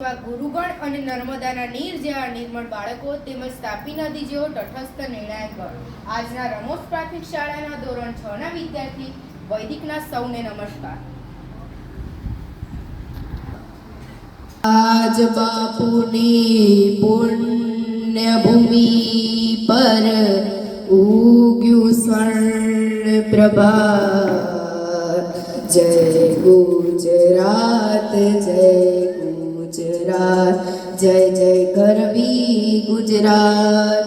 ગુરુગણ અને નર્મદાના નીર જેવા નિર્મળ બાળકો તેમજ તાપી નદી જેવો તટસ્થ નિર્ણાયક ગણ આજના રમોસ પ્રાથમિક શાળાના ધોરણ 6 ના વિદ્યાર્થી વૈદિકના સૌને નમસ્કાર। આજ બાપુની પુણ્ય ભૂમિ પર ઉગ્યું સ્વર્ણ પ્રભાત। જય ગુજરાત જય ગુજરાત જય જય ગરવી ગુજરાત।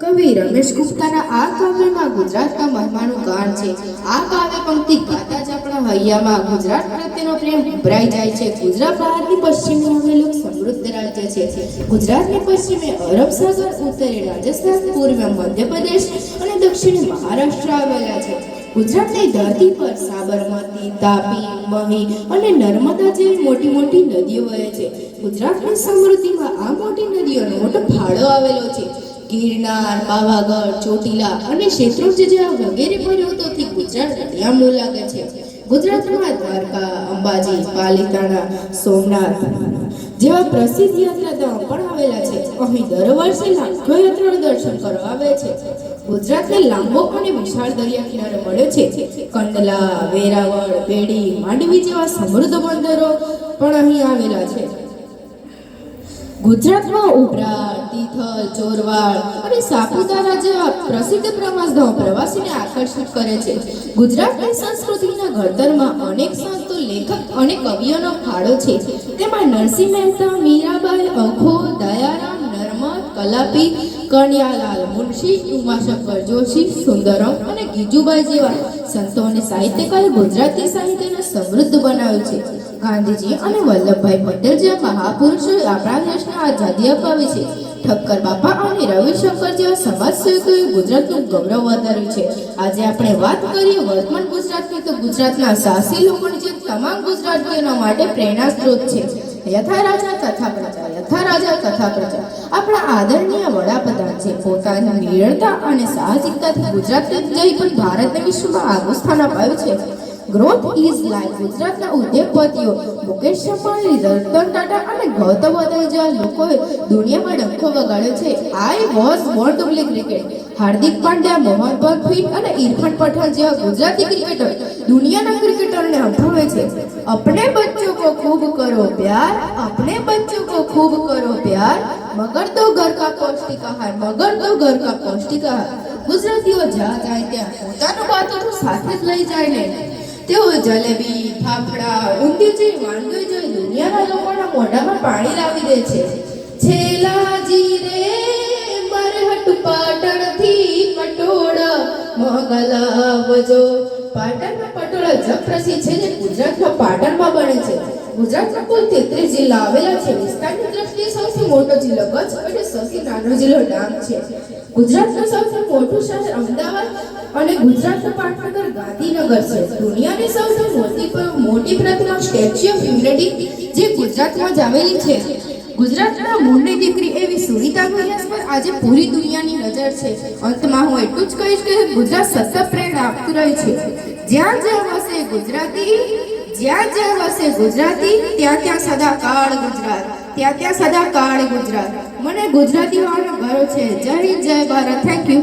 કવિ રમેશ ગુપ્તાના આ કાવ્યમાં ગુજરાતના મહિમાનું ગાન છે। આ કાવ્ય પંક્તિ ગાતા જ આપણા હૈયામાં ગુજરાત પ્રત્યેનો પ્રેમ ઉભરાઈ જાય છે। ગુજરાત ભારતની પશ્ચિમે આવેલું સમૃદ્ધ રાજ્ય છે। ગુજરાતની પશ્ચિમે અરબ સાગર, ઉત્તરે રાજસ્થાન, પૂર્વે મધ્યપ્રદેશ અને દક્ષિણે મહારાષ્ટ્ર આવેલા છે। ગુજરાતની ધરતી પર સાબરમતી, તાપી, મહી અને નર્મદા જેવી મોટી મોટી નદીઓ વહે છે। ગુજરાતની સમૃદ્ધિમાં આ મોટી નદીઓનો મોટો ફાળો આવેલો છે। ગિરનાર, પાવાગઢ, ચોટીલા અને શેત્રુંજ જેવા વગેરે પર્વતોથી ગુજરાત રળિયામણું લાગે છે। ગુજરાતમાં દ્વારકા, અંબાજી, પાલીતાણા, સોમનાથ જેવા પ્રસિદ્ધ યાત્રાધામો પણ આવેલા છે। અહીં દર વર્ષે લાખો યાત્રાળુ દર્શન કરવા આવે છે। ગુજરાતને લાંબો અને વિશાળ દરિયા કિનારો મળ્યો છે। કંડલા, વેરાવળ, બેડી, માંડવી જેવા સમૃદ્ધ બંદરો પણ અહીં આવેલા છે। ગુજરાતમાં ઉભરાળ, તિથલ, ચોરવાડ અને સાપુતારા જેવા પ્રસિદ્ધ પ્રવાસધામો પ્રવાસીને આકર્ષિત કરે છે। ગુજરાતની સંસ્કૃતિના ઘડતરમાં અનેક સંતો, લેખક અને કવિઓનો ફાળો છે। તેમાં નરસિંહ મહેતા, મીરાબાઈ, અખો, દયારામ, નર્મદ, કલાપી, કનૈયાલાલ મુનશી, ઉમાશંકર જોશી, સુંદરમ અને ગીજુબાઈ જેવા સંતો અને સાહિત્યકારે ગુજરાતી સાહિત્યને સમૃદ્ધ બનાવ્યું છે। ગાંધીજી અને વલ્લભભાઈ પટેલ જેવા મહાપુરુષોએ આપણા દેશને આઝાદી અપાવી છે। ઠક્કર બાપા અને રવિશંકર જેવા સમાજ સેવકોએ ગુજરાતનું ગૌરવ વધાર્યું છે। આજે આપણે વાત કરીએ વર્તમાન ગુજરાતની, તો ગુજરાતના સાહસી લોકોની જે તમામ ગુજરાતીઓ માટે પ્રેરણા સ્ત્રોત છે। યથા રાજા તથા પ્રજા, યથા રાજા તથા પ્રજા આપણા આદરણીય વડાપ્રધાન છે। પોતાની નિડરતા અને સાહસિકતાથી ગુજરાતને જઈ પણ ભારતને વિશ્વમાં આગવું સ્થાન અપાવ્યું છે। ગ્રોથ ઇઝ લાઈફ ગુજરાતના ઉદ્યોગપતિઓ મુકેશ અંબાણી, રતન ટાટા અને ગૌતમ અદાણી જેવા લોકોએ દુનિયામાં ડંકો વગાડ્યો છે। I was born to play cricket Hardik Pandya, Mohan Bhagat અને ઇરફાન પઠાણ જેવા ગુજરાતી ક્રિકેટર દુનિયાના ક્રિકેટરને હંફાવે છે। અપને બચ્ચોं को खूब करो प्यार, अपने बच्चों को खूब करो प्यार, मगर तो घर का पौष्टिक आहार, मगर तो घर का पौष्टिक आहार। ગુજરાતીઓ જ્યાં જાય ત્યાં પોતાનું બાતોનું સાથે જ લઈ જાય ને। તેઓ જલેબી, ફાફડા, ઊંધિયું જેવી વાનગીઓ જોઈ દુનિયાના લોકોના મોઢામાં પાણી લાવી દે છે। છેલાજી રે મરહટ પાટણથી પટોળા મોગલાવજો। પાટણના પટોળા જગ પ્રસિદ્ધ છે, જે ગુજરાતના પાટણમાં બને છે। ગુજરાતમાં કુલ 33 જિલ્લા આવેલા છે। વિસ્તારની દ્રષ્ટિએ સૌથી મોટો જિલ્લો કચ્છ અને સૌથી નાનો જિલ્લો ડાંગ છે। ગુજરાતનું સૌથી મોટું શહેર અમદાવાદ અને ગુજરાતનું પાટનગર ગાંધીનગર છે। દુનિયાની સૌથી મોટી પ્રતિમા સ્ટેચ્યુ ઓફ યુનિટી જે ગુજરાતમાં જ આવેલી છે। ગુજરાતના મૂળની દીકરી એવી સુનિતા વિલિયમ્સ પર આજે પૂરી દુનિયાની નજર છે। અંતમાં હું એટલું જ કહીશ કે ગુજરાત સતત પ્રેરણા આપતું રહે છે। જ્યાં જ્યાં વસે ગુજરાતી, જ્યાં જ્યાં વસે ગુજરાતી, ત્યાં ત્યાં સદાકાળ ગુજરાત, ત્યાં ત્યાં સદાકાળ ગુજરાત। મને ગુજરાતી હોવાનો ગર્વ છે। જય હિન્દ, જય ભારત। Thank you.